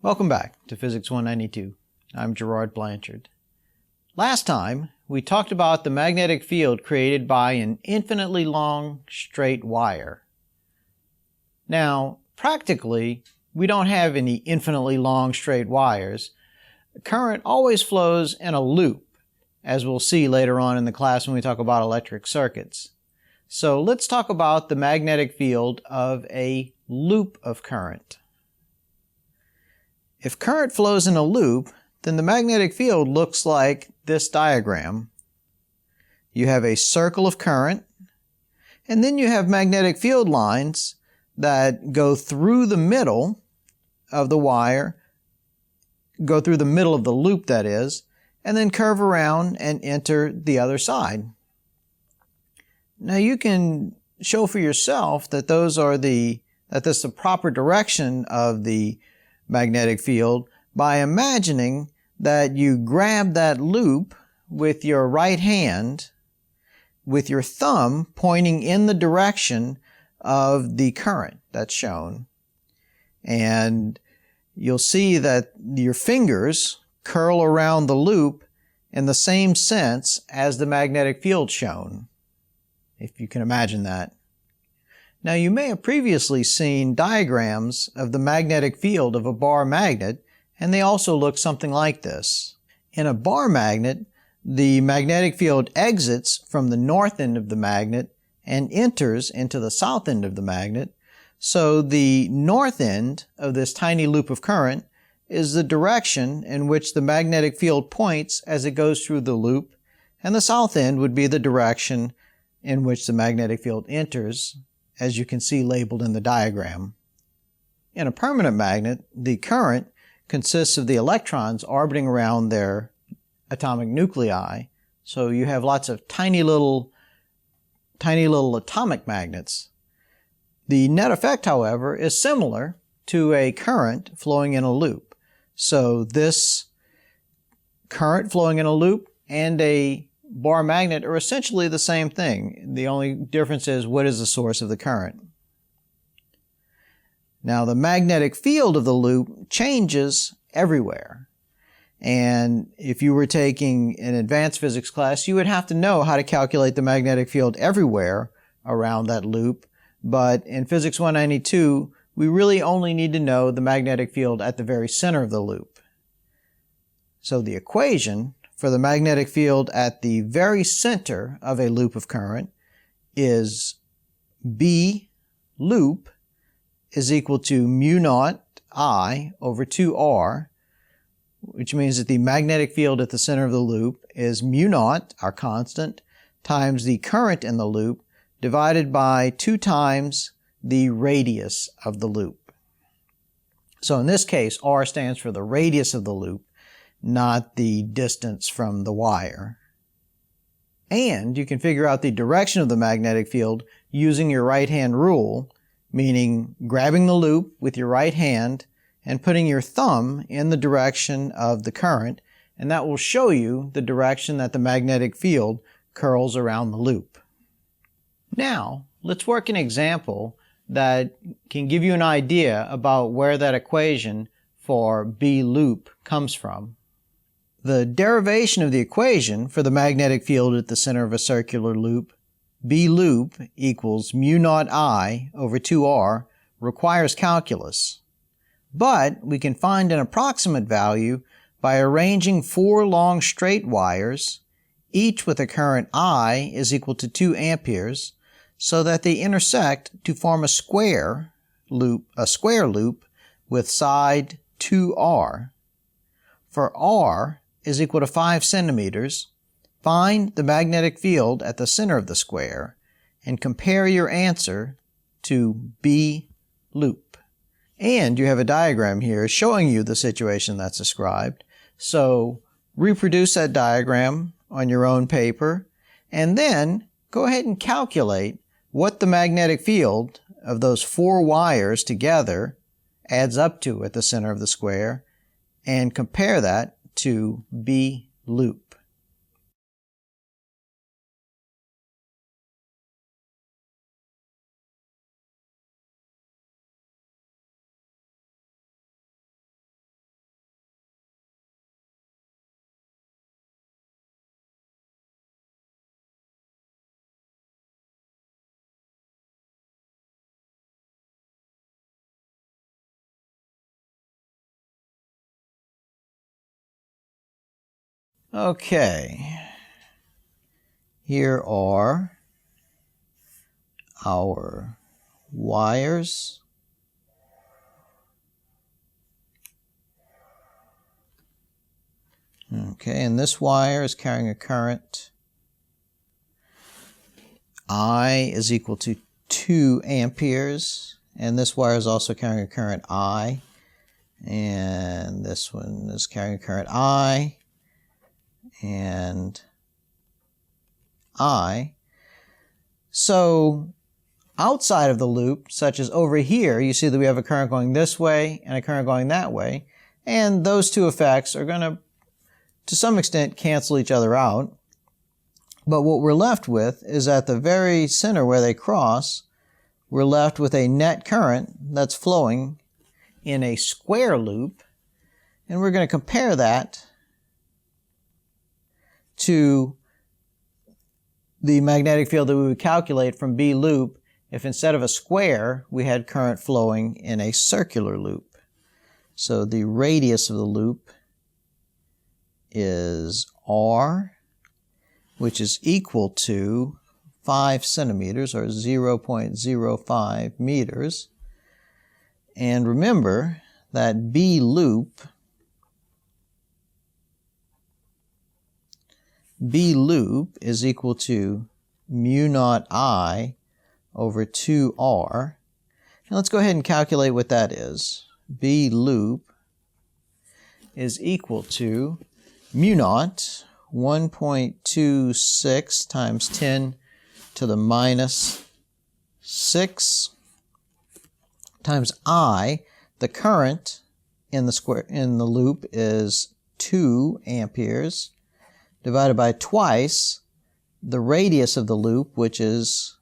Welcome back to Physics 192. I'm Gerard Blanchard. Last time, we talked about the magnetic field created by an infinitely long straight wire. Now, practically, we don't have any infinitely long straight wires. Current always flows in a loop, as we'll see later on in the class when we talk about electric circuits. So let's talk about the magnetic field of a loop of current. If current flows in a loop, then the magnetic field looks like this diagram. You have a circle of current, and then you have magnetic field lines that go through the middle of the wire, go through the middle of the loop that is, and then curve around and enter the other side. Now you can show for yourself that this is the proper direction of the magnetic field by imagining that you grab that loop with your right hand with your thumb pointing in the direction of the current that's shown. And you'll see that your fingers curl around the loop in the same sense as the magnetic field shown, if you can imagine that. Now you may have previously seen diagrams of the magnetic field of a bar magnet, and they also look something like this. In a bar magnet, the magnetic field exits from the north end of the magnet and enters into the south end of the magnet. So the north end of this tiny loop of current is the direction in which the magnetic field points as it goes through the loop, and the south end would be the direction in which the magnetic field enters, as you can see labeled in the diagram. In a permanent magnet, the current consists of the electrons orbiting around their atomic nuclei, so you have lots of tiny little atomic magnets. The net effect, however, is similar to a current flowing in a loop. So this current flowing in a loop and a bar magnet are essentially the same thing. The only difference is what is the source of the current. Now the magnetic field of the loop changes everywhere. And if you were taking an advanced physics class, you would have to know how to calculate the magnetic field everywhere around that loop. But in Physics 192, we really only need to know the magnetic field at the very center of the loop. So the equation for the magnetic field at the very center of a loop of current is B loop is equal to mu naught I over 2R, which means that the magnetic field at the center of the loop is mu naught, our constant, times the current in the loop divided by 2 times the radius of the loop. So in this case, R stands for the radius of the loop, not the distance from the wire. And you can figure out the direction of the magnetic field using your right-hand rule, meaning grabbing the loop with your right hand and putting your thumb in the direction of the current, and that will show you the direction that the magnetic field curls around the loop. Now, let's work an example that can give you an idea about where that equation for B loop comes from. The derivation of the equation for the magnetic field at the center of a circular loop, B loop equals mu naught I over 2R, requires calculus. But we can find an approximate value by arranging 4 long straight wires, each with a current I is equal to 2 amperes, so that they intersect to form a square loop with side 2R. For R is equal to 5 centimeters, find the magnetic field at the center of the square and compare your answer to B loop. And you have a diagram here showing you the situation that's described. So reproduce that diagram on your own paper and then go ahead and calculate what the magnetic field of those 4 wires together adds up to at the center of the square and compare that to B loop. Okay, here are our wires. Okay, and this wire is carrying a current. I is equal to 2 amperes, and this wire is also carrying a current I, and this one is carrying a current I, and I. So outside of the loop, such as over here, you see that we have a current going this way and a current going that way, and those two effects are going to some extent cancel each other out. But what we're left with is at the very center where they cross, we're left with a net current that's flowing in a square loop, and we're going to compare that to the magnetic field that we would calculate from B loop if instead of a square we had current flowing in a circular loop. So the radius of the loop is R, which is equal to 5 centimeters or 0.05 meters. And remember that B loop is equal to mu naught I over 2R. Now let's go ahead and calculate what that is. B loop is equal to mu naught 1.26 times 10 to the minus 6 times I. The current in the loop is 2 amperes, divided by twice the radius of the loop, which is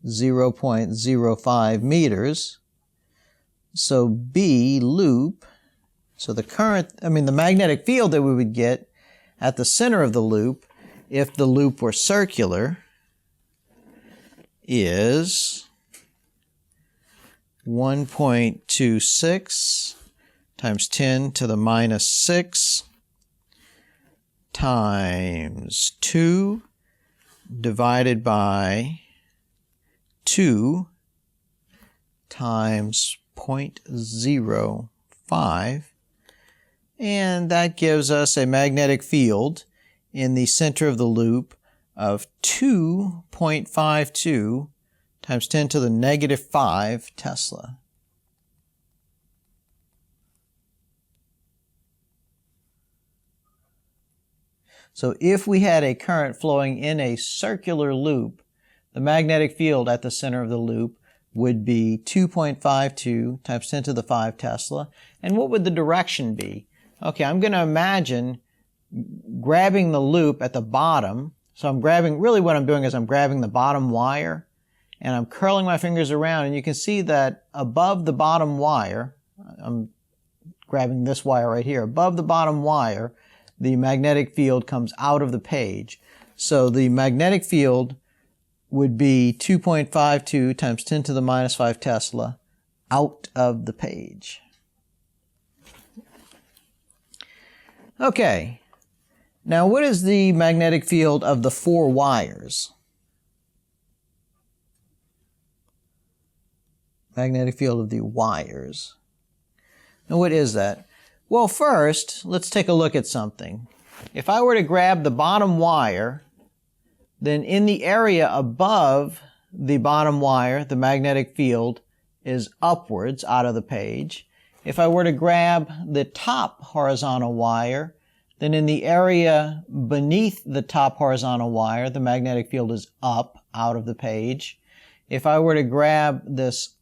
0.05 meters. So B loop, so the magnetic field that we would get at the center of the loop, if the loop were circular, is 1.26 times 10 to the minus 6 times 2 divided by 2 times 0.05, and that gives us a magnetic field in the center of the loop of 2.52 times 10 to the negative 5 Tesla. So if we had a current flowing in a circular loop, the magnetic field at the center of the loop would be 2.52 times 10 to the 5 Tesla. And what would the direction be? Okay, I'm going to imagine grabbing the loop at the bottom. So really what I'm doing is I'm grabbing the bottom wire and I'm curling my fingers around, and you can see that above the bottom wire, I'm grabbing this wire right here, above the bottom wire, the magnetic field comes out of the page. So the magnetic field would be 2.52 times 10 to the minus 5 Tesla out of the page. Okay, now what is the magnetic field of the 4 wires? Magnetic field of the wires. Now what is that? Well, first, let's take a look at something. If I were to grab the bottom wire, then in the area above the bottom wire, the magnetic field is upwards out of the page. If I were to grab the top horizontal wire, then in the area beneath the top horizontal wire, the magnetic field is up out of the page. If I were to grab this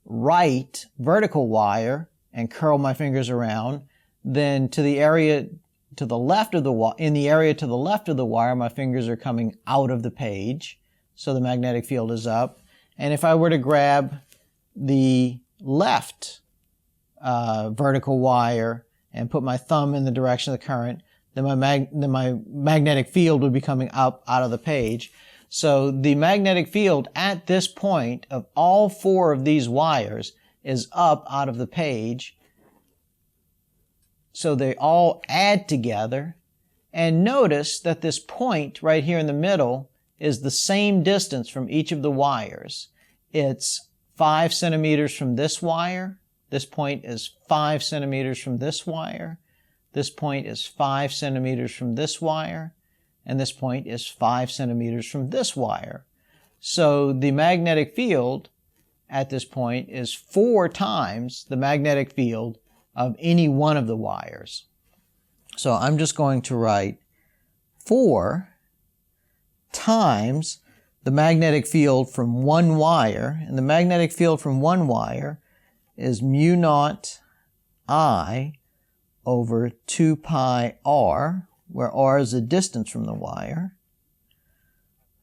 right vertical wire and curl my fingers around, then to the area to the left of the in the area to the left of the wire, my fingers are coming out of the page, so the magnetic field is up. And if I were to grab the left vertical wire and put my thumb in the direction of the current, then my magnetic field would be coming up out of the page. So the magnetic field at this point of all 4 of these wires is up out of the page. So they all add together, And notice that this point right here in the middle is the same distance from each of the wires. It's 5 centimeters from this wire. This point is 5 centimeters from this wire. This point is 5 centimeters from this wire. And this point is 5 centimeters from this wire. So the magnetic field at this point is 4 times the magnetic field of any one of the wires. So I'm just going to write 4 times the magnetic field from one wire, and the magnetic field from one wire is mu naught I over 2 pi r, where r is the distance from the wire.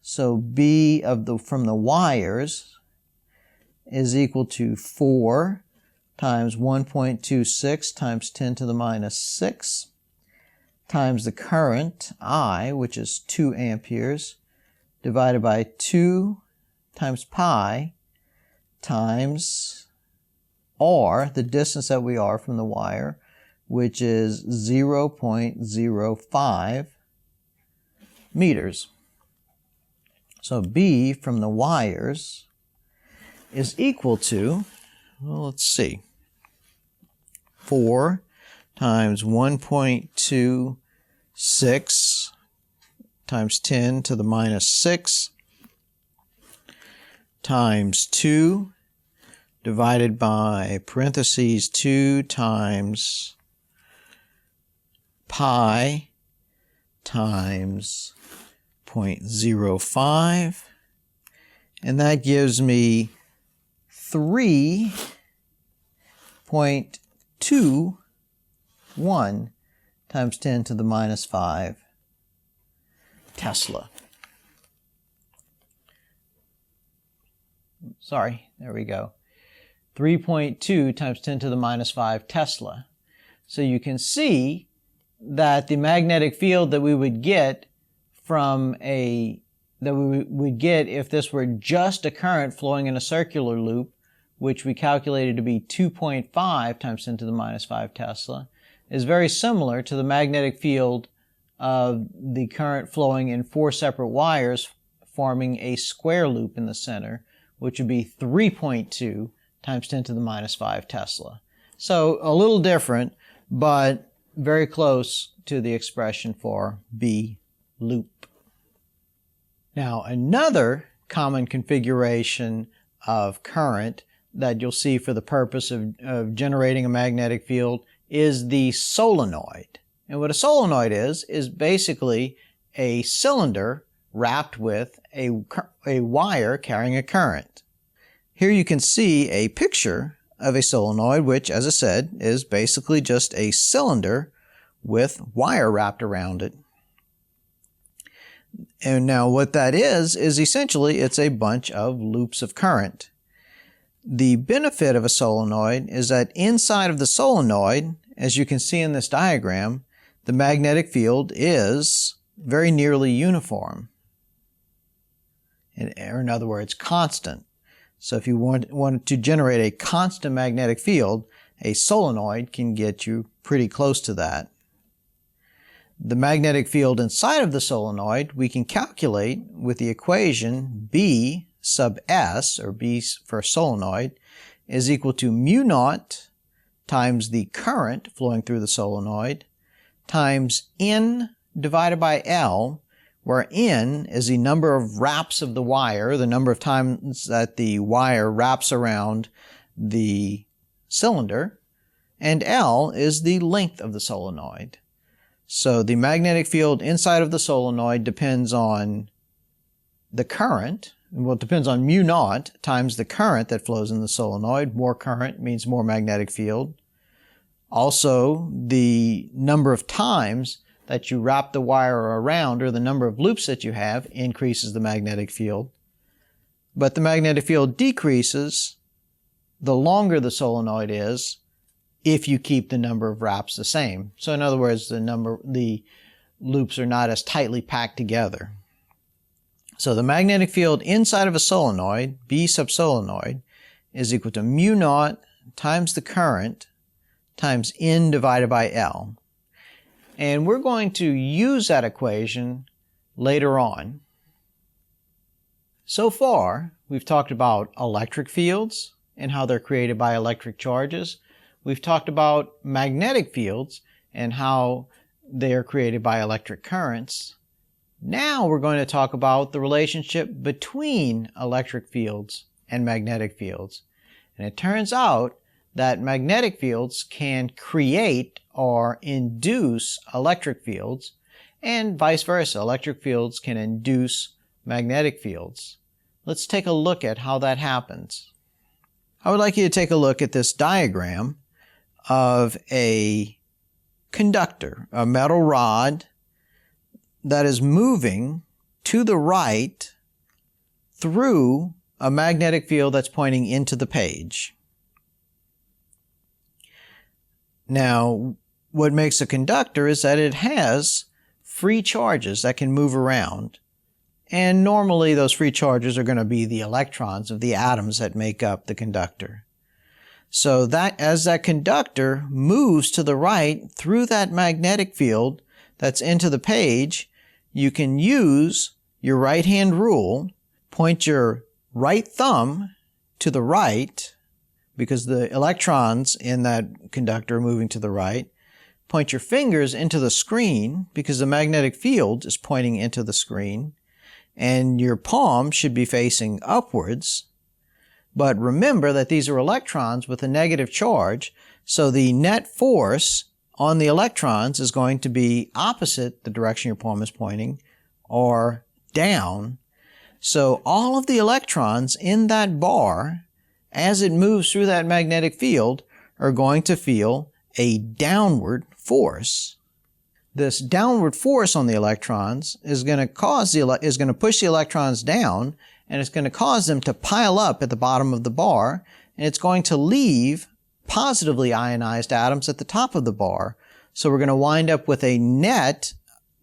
So B from the wires is equal to 4 times 1.26 times 10 to the minus 6 times the current I, which is 2 amperes, divided by 2 times pi times r, the distance that we are from the wire, which is 0.05 meters. So B from the wires is equal to, well, let's see, 4 times 1.26 times 10 to the minus 6 times 2 divided by parentheses 2 times pi times 0.05, and that gives me 3.21 times 10 to the minus 5 Tesla. Sorry, there we go. 3.2 times 10 to the minus 5 Tesla. So you can see that the magnetic field that we would get if this were just a current flowing in a circular loop, which we calculated to be 2.5 times 10 to the minus 5 Tesla, is very similar to the magnetic field of the current flowing in 4 separate wires forming a square loop in the center, which would be 3.2 times 10 to the minus 5 Tesla. So a little different, but very close to the expression for B loop. Now, another common configuration of current that you'll see for the purpose of generating a magnetic field is the solenoid. And what a solenoid is basically a cylinder wrapped with a wire carrying a current. Here you can see a picture of a solenoid, which, as I said, is basically just a cylinder with wire wrapped around it. And now what that is essentially it's a bunch of loops of current. The benefit of a solenoid is that inside of the solenoid, as you can see in this diagram, the magnetic field is very nearly uniform. Or in other words, constant. So if you want to generate a constant magnetic field, a solenoid can get you pretty close to that. The magnetic field inside of the solenoid we can calculate with the equation B sub S, or B for solenoid, is equal to mu naught times the current flowing through the solenoid times N divided by L, where N is the number of wraps of the wire, the number of times that the wire wraps around the cylinder, and L is the length of the solenoid. So the magnetic field inside of the solenoid depends on the current. Well, it depends on mu naught times the current that flows in the solenoid. More current means more magnetic field. Also, the number of times that you wrap the wire around, or the number of loops that you have, increases the magnetic field. But the magnetic field decreases the longer the solenoid is if you keep the number of wraps the same. So in other words, the loops are not as tightly packed together. So the magnetic field inside of a solenoid, B sub solenoid, is equal to mu naught times the current times N divided by L. And we're going to use that equation later on. So far, we've talked about electric fields and how they're created by electric charges. We've talked about magnetic fields and how they are created by electric currents. Now we're going to talk about the relationship between electric fields and magnetic fields. And it turns out that magnetic fields can create or induce electric fields, and vice versa. Electric fields can induce magnetic fields. Let's take a look at how that happens. I would like you to take a look at this diagram of a conductor, a metal rod that is moving to the right through a magnetic field that's pointing into the page. Now, what makes a conductor is that it has free charges that can move around. And normally those free charges are going to be the electrons of the atoms that make up the conductor. So that as that conductor moves to the right through that magnetic field that's into the page, you can use your right-hand rule, point your right thumb to the right, because the electrons in that conductor are moving to the right. Point your fingers into the screen, because the magnetic field is pointing into the screen. And your palm should be facing upwards. But remember that these are electrons with a negative charge, so the net force on the electrons is going to be opposite the direction your palm is pointing, or down. So all of the electrons in that bar, as it moves through that magnetic field, are going to feel a downward force. This downward force on the electrons is going to push the electrons down, and it's going to cause them to pile up at the bottom of the bar, and it's going to leave positively ionized atoms at the top of the bar. So we're going to wind up with a net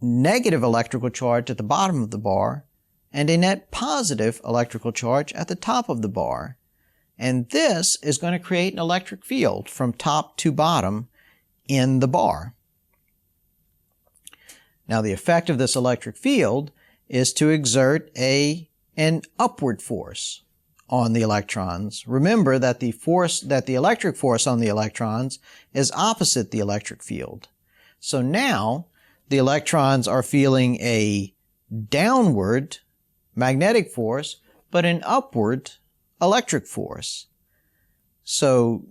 negative electrical charge at the bottom of the bar and a net positive electrical charge at the top of the bar. And this is going to create an electric field from top to bottom in the bar. Now, the effect of this electric field is to exert an upward force on the electrons. Remember that the electric force on the electrons is opposite the electric field. So now the electrons are feeling a downward magnetic force, but an upward electric force. So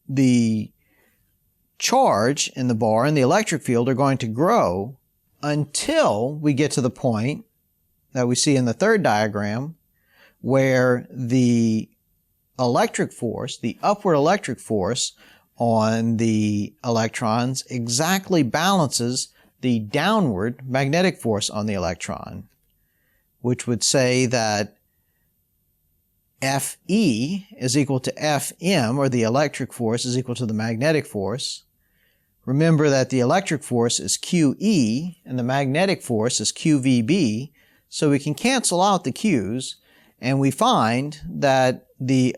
the charge in the bar and the electric field are going to grow until we get to the point that we see in the third diagram, where the electric force, the upward electric force on the electrons exactly balances the downward magnetic force on the electron, which would say that Fe is equal to Fm, or the electric force is equal to the magnetic force. Remember that the electric force is QE and the magnetic force is QVB, so we can cancel out the Q's, and we find that the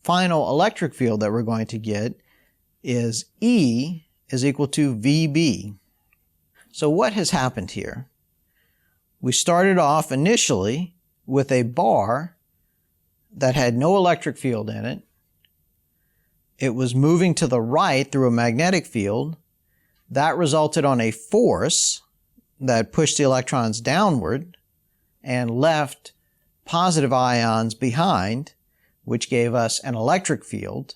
final electric field that we're going to get is E is equal to VB. So what has happened here? We started off initially with a bar that had no electric field in it. It was moving to the right through a magnetic field. That resulted on a force that pushed the electrons downward and left positive ions behind, which gave us an electric field,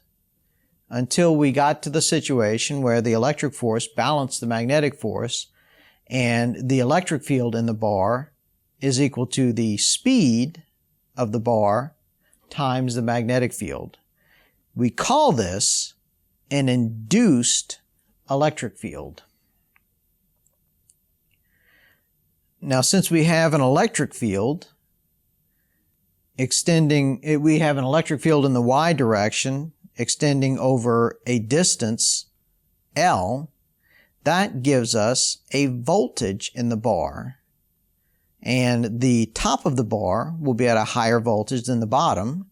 until we got to the situation where the electric force balanced the magnetic force, and the electric field in the bar is equal to the speed of the bar times the magnetic field. We call this an induced electric field. Now, since we have an electric field we have an electric field in the y direction extending over a distance L, that gives us a voltage in the bar. And the top of the bar will be at a higher voltage than the bottom.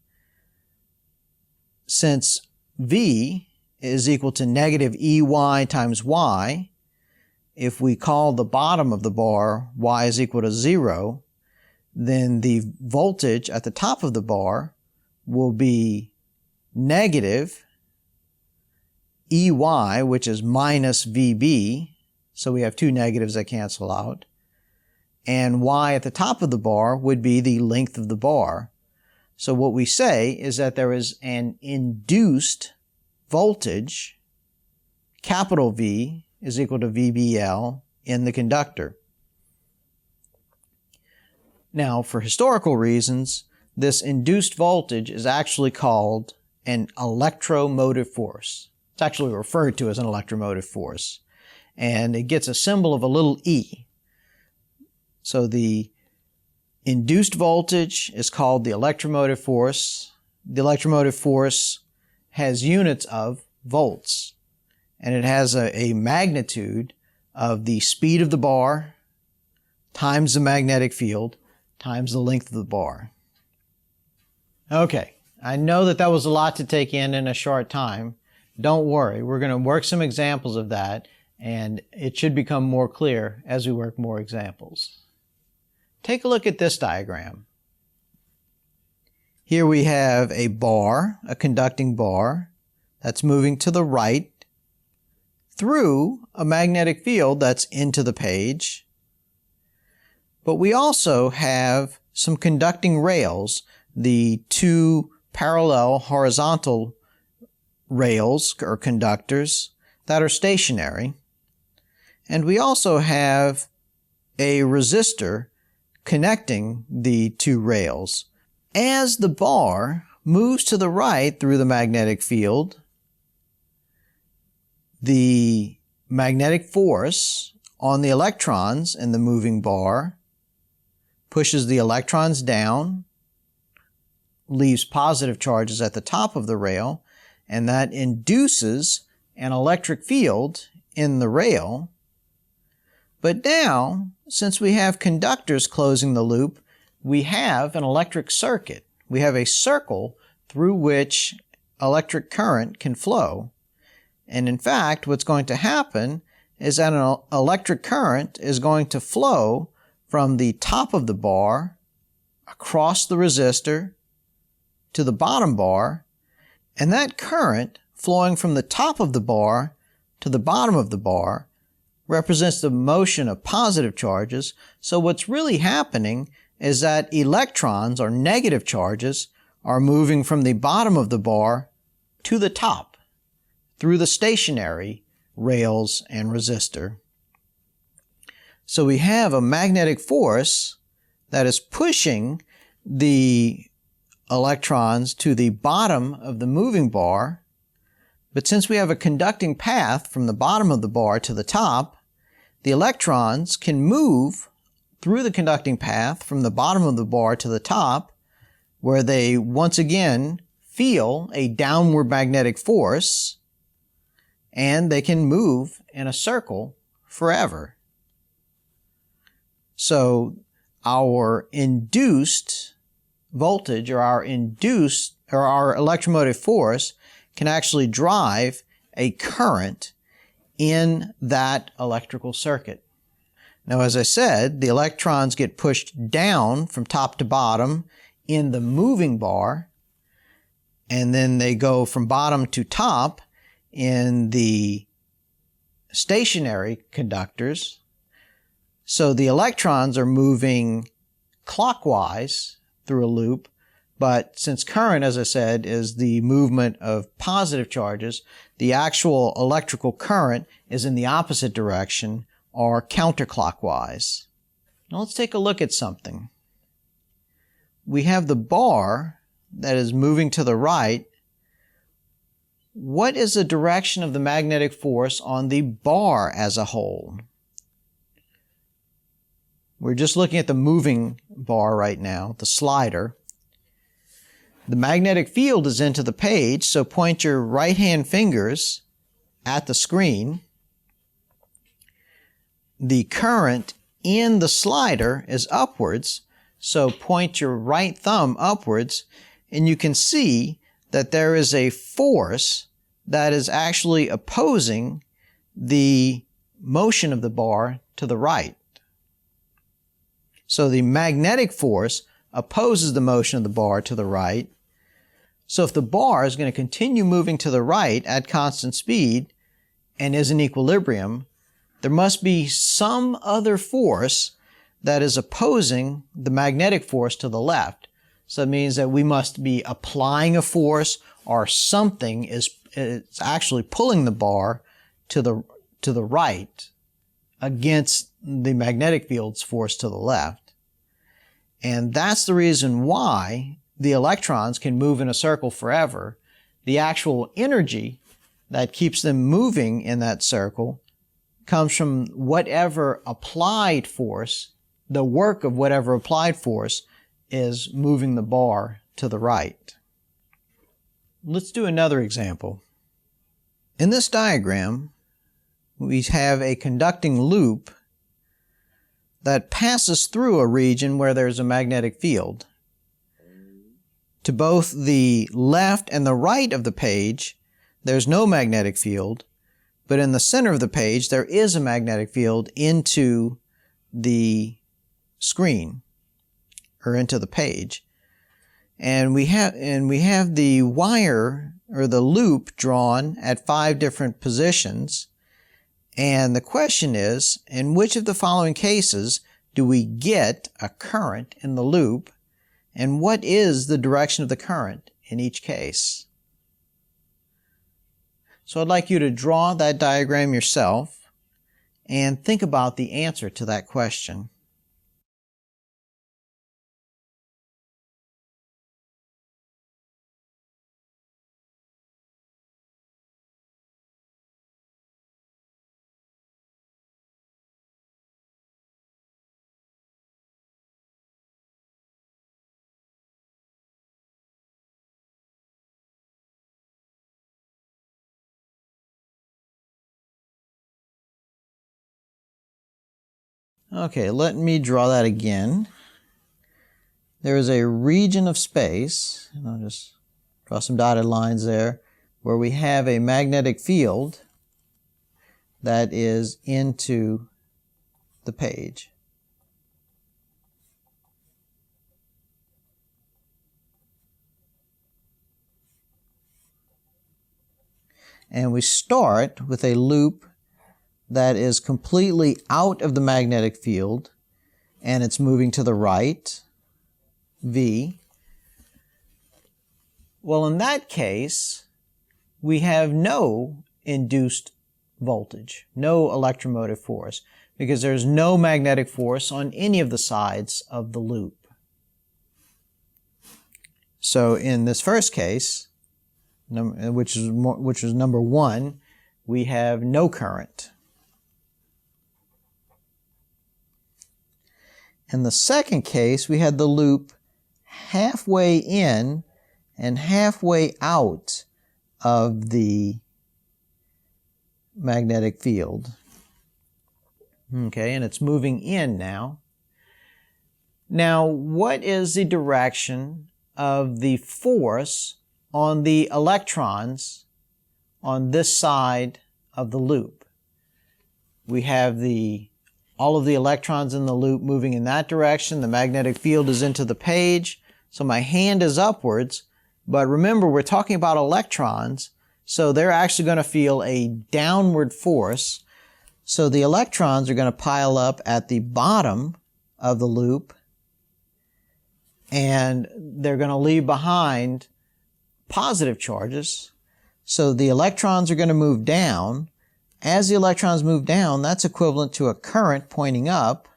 Since V is equal to negative EY times Y, if we call the bottom of the bar y is equal to 0, then the voltage at the top of the bar will be negative EY, which is minus VB, so we have two negatives that cancel out, and y at the top of the bar would be the length of the bar. So what we say is that there is an induced voltage, capital V is equal to VBL, in the conductor. Now, for historical reasons, this induced voltage is actually called an electromotive force. It's actually referred to as an electromotive force, and it gets a symbol of a little e. So the induced voltage is called the electromotive force. The electromotive force has units of volts, and it has a magnitude of the speed of the bar times the magnetic field times the length of the bar. Okay, I know that was a lot to take in a short time. Don't worry, we're going to work some examples of that, and it should become more clear as we work more examples. Take a look at this diagram. Here we have a bar, a conducting bar, that's moving to the right through a magnetic field that's into the page. But we also have some conducting rails, the two parallel horizontal rails or conductors that are stationary. And we also have a resistor connecting the two rails. As the bar moves to the right through the magnetic field, the magnetic force on the electrons in the moving bar pushes the electrons down, leaves positive charges at the top of the rail, and that induces an electric field in the rail. But now, since we have conductors closing the loop, we have an electric circuit. We have a circle through which electric current can flow. And in fact, what's going to happen is that an electric current is going to flow from the top of the bar across the resistor to the bottom bar, and that current flowing from the top of the bar to the bottom of the bar represents the motion of positive charges. So what's really happening is that electrons, or negative charges, are moving from the bottom of the bar to the top through the stationary rails and resistor. So we have a magnetic force that is pushing the electrons to the bottom of the moving bar, but since we have a conducting path from the bottom of the bar to the top, the electrons can move through the conducting path from the bottom of the bar to the top, where they once again feel a downward magnetic force, and they can move in a circle forever. So our induced voltage, or our electromotive force, can actually drive a current in that electrical circuit. Now, as I said, the electrons get pushed down from top to bottom in the moving bar, and then they go from bottom to top in the stationary conductors. So the electrons are moving clockwise through a loop, but since current, as I said, is the movement of positive charges, the actual electrical current is in the opposite direction, or counterclockwise. Now let's take a look at something. We have the bar that is moving to the right. What is the direction of the magnetic force on the bar as a whole? We're just looking at the moving bar right now, the slider. The magnetic field is into the page, so point your right-hand fingers at the screen. The current in the slider is upwards, so point your right thumb upwards, and you can see that there is a force that is actually opposing the motion of the bar to the right. So the magnetic force opposes the motion of the bar to the right. So if the bar is going to continue moving to the right at constant speed and is in equilibrium, there must be some other force that is opposing the magnetic force to the left. So it means that we must be applying a force, or something is actually pulling the bar to the right against the magnetic field's force to the left. And that's the reason why the electrons can move in a circle forever. The actual energy that keeps them moving in that circle comes from whatever applied force, the work of whatever applied force is moving the bar to the right. Let's do another example. In this diagram, we have a conducting loop that passes through a region where there's a magnetic field. To both the left and the right of the page, there's no magnetic field, but in the center of the page, there is a magnetic field into the screen, or into the page. And we have the wire, or the loop, drawn at 5 different positions. And the question is, in which of the following cases do we get a current in the loop, and what is the direction of the current in each case? So I'd like you to draw that diagram yourself and think about the answer to that question. Okay, let me draw that again. There is a region of space, and I'll just draw some dotted lines there, where we have a magnetic field that is into the page. And we start with a loop that is completely out of the magnetic field, and it's moving to the right, V. Well, in that case, we have no induced voltage, no electromotive force, because there's no magnetic force on any of the sides of the loop. So in this first case, which was number 1, we have no current. In the second case, we had the loop halfway in and halfway out of the magnetic field. Okay, and it's moving in now. Now, what is the direction of the force on the electrons on this side of the loop? We have all of the electrons in the loop moving in that direction. The magnetic field is into the page. So my hand is upwards. But remember, we're talking about electrons. So they're actually going to feel a downward force. So the electrons are going to pile up at the bottom of the loop. And they're going to leave behind positive charges. So the electrons are going to move down. As the electrons move down, that's equivalent to a current pointing up,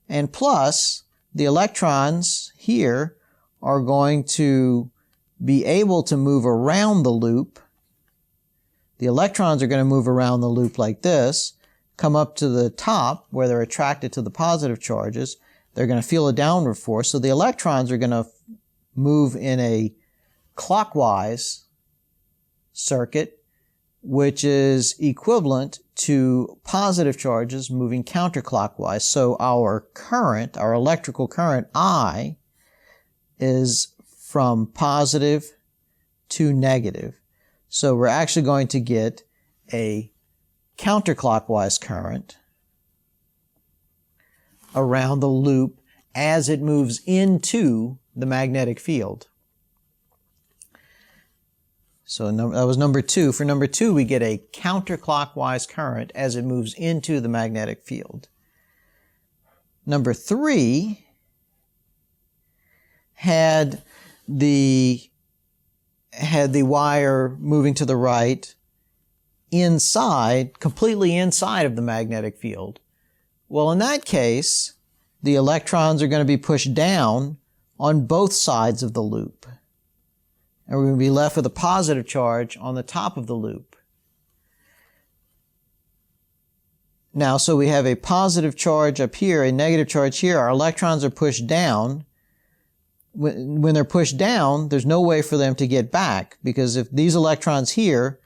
and plus the electrons here are going to be able to move around the loop. The electrons are going to move around the loop like this, come up to the top where they're attracted to the positive charges. They're going to feel a downward force, so the electrons are going to move in a clockwise circuit, which is equivalent to positive charges moving counterclockwise. So our current, our electrical current, I, is from positive to negative. So we're actually going to get a counterclockwise current around the loop as it moves into the magnetic field. So that was number 2. For number 2, we get a counterclockwise current as it moves into the magnetic field. Number 3 had the wire moving to the right completely inside of the magnetic field. Well, in that case, the electrons are going to be pushed down on both sides of the loop. And we're going to be left with a positive charge on the top of the loop. Now, so we have a positive charge up here, a negative charge here. Our electrons are pushed down. When they're pushed down, there's no way for them to get back, because if these electrons here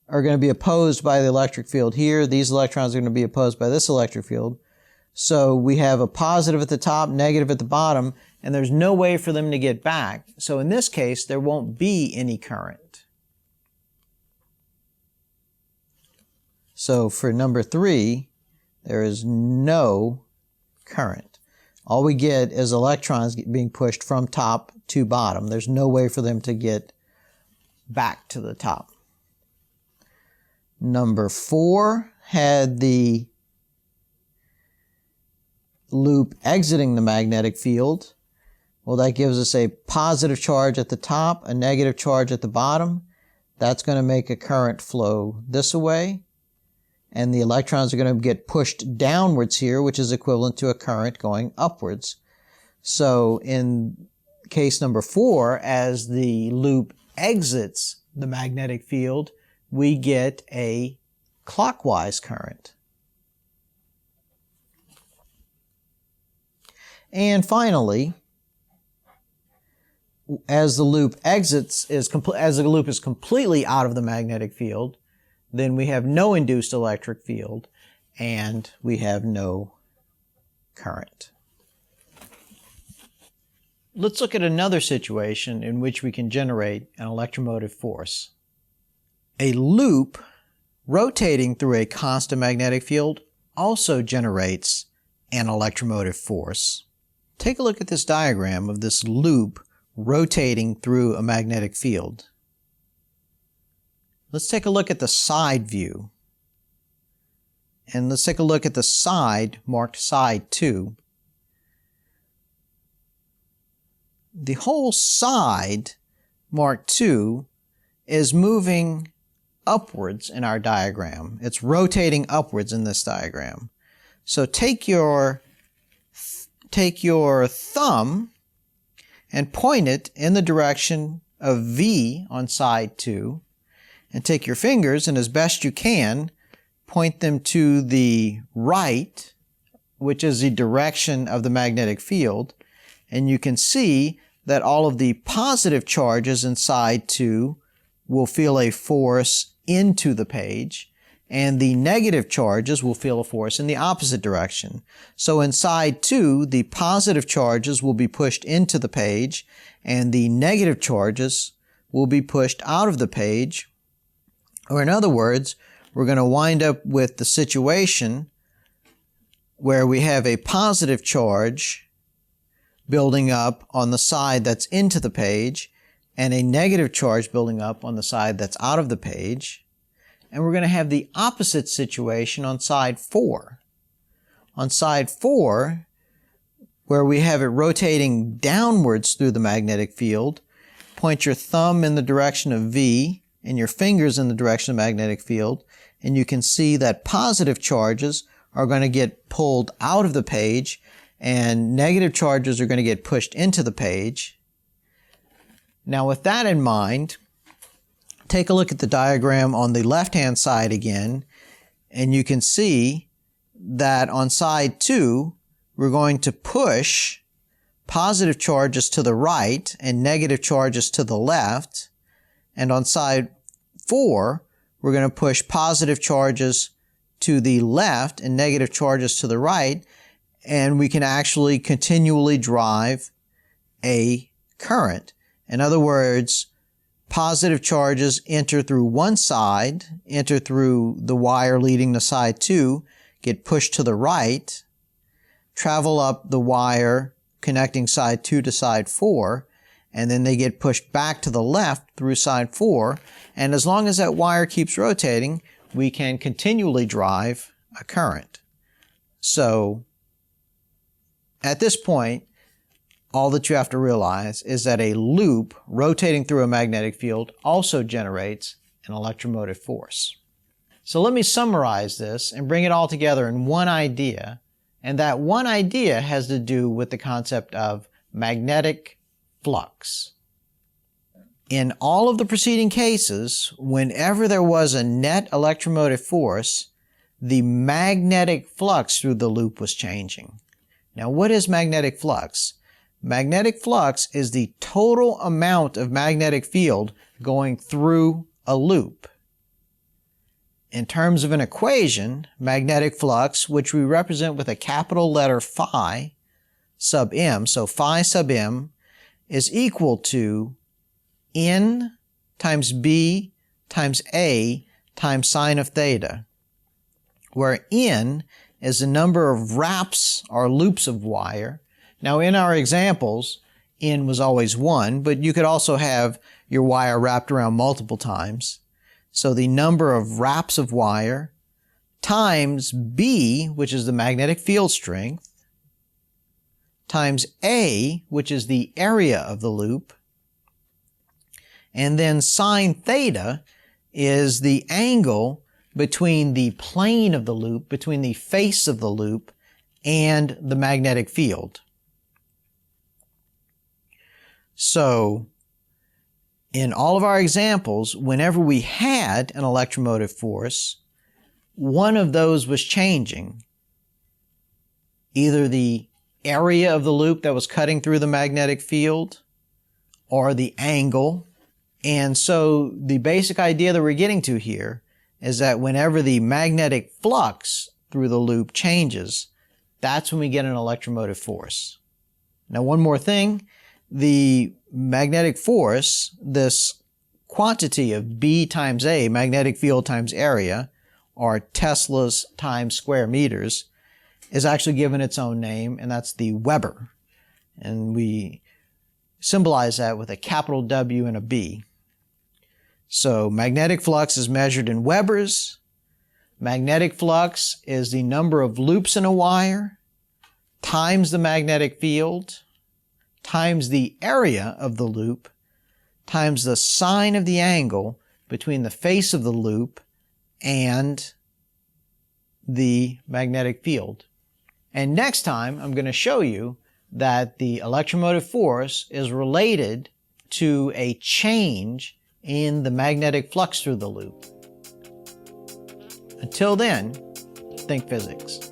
are going to be opposed by the electric field here, these electrons are going to be opposed by this electric field. So we have a positive at the top, negative at the bottom, and there's no way for them to get back. So in this case, there won't be any current. So for number 3, there is no current. All we get is electrons being pushed from top to bottom. There's no way for them to get back to the top. Number 4 had the loop exiting the magnetic field. Well, that gives us a positive charge at the top, a negative charge at the bottom. That's going to make a current flow this way. And the electrons are going to get pushed downwards here, which is equivalent to a current going upwards. So in case number 4, as the loop exits the magnetic field, we get a clockwise current. And finally, as the loop exits, as the loop is completely out of the magnetic field, then we have no induced electric field and we have no current. Let's look at another situation in which we can generate an electromotive force. A loop rotating through a constant magnetic field also generates an electromotive force. Take a look at this diagram of this loop rotating through a magnetic field. Let's take a look at the side view. And let's take a look at the side marked side 2. The whole side marked 2 is moving upwards in our diagram. It's rotating upwards in this diagram. So take your thumb and point it in the direction of V on side 2. And take your fingers and as best you can, point them to the right, which is the direction of the magnetic field. And you can see that all of the positive charges in side 2 will feel a force into the page, and the negative charges will feel a force in the opposite direction. So in side 2, the positive charges will be pushed into the page, and the negative charges will be pushed out of the page. Or in other words, we're going to wind up with the situation where we have a positive charge building up on the side that's into the page and a negative charge building up on the side that's out of the page. And we're going to have the opposite situation on side 4. On side 4, where we have it rotating downwards through the magnetic field, point your thumb in the direction of V and your fingers in the direction of the magnetic field, and you can see that positive charges are going to get pulled out of the page and negative charges are going to get pushed into the page. Now with that in mind, take a look at the diagram on the left-hand side again, and you can see that on side 2, we're going to push positive charges to the right and negative charges to the left. And on side 4, we're going to push positive charges to the left and negative charges to the right, and we can actually continually drive a current. In other words, positive charges enter through one side, enter through the wire leading to side 2, get pushed to the right, travel up the wire connecting side 2 to side 4, and then they get pushed back to the left through side 4, and as long as that wire keeps rotating, we can continually drive a current. So at this point, all that you have to realize is that a loop rotating through a magnetic field also generates an electromotive force. So let me summarize this and bring it all together in one idea, and that one idea has to do with the concept of magnetic flux. In all of the preceding cases, whenever there was a net electromotive force, the magnetic flux through the loop was changing. Now, what is magnetic flux? Magnetic flux is the total amount of magnetic field going through a loop. In terms of an equation, magnetic flux, which we represent with a capital letter phi sub m, so phi sub m is equal to N times B times A times sine of theta, where N is the number of wraps or loops of wire. Now in our examples, N was always 1, but you could also have your wire wrapped around multiple times. So the number of wraps of wire times B, which is the magnetic field strength, times A, which is the area of the loop, and then sine theta is the angle between the plane of the loop, between the face of the loop, and the magnetic field. So, in all of our examples, whenever we had an electromotive force, one of those was changing. Either the area of the loop that was cutting through the magnetic field, or the angle. And so the basic idea that we're getting to here is that whenever the magnetic flux through the loop changes, that's when we get an electromotive force. Now, one more thing. The magnetic force, this quantity of B times A, magnetic field times area, or Tesla's times square meters, is actually given its own name, and that's the Weber. And we symbolize that with a capital W and a B. So magnetic flux is measured in Webers. Magnetic flux is the number of loops in a wire times the magnetic field times the area of the loop times the sine of the angle between the face of the loop and the magnetic field. And next time I'm going to show you that the electromotive force is related to a change in the magnetic flux through the loop. Until then, think physics.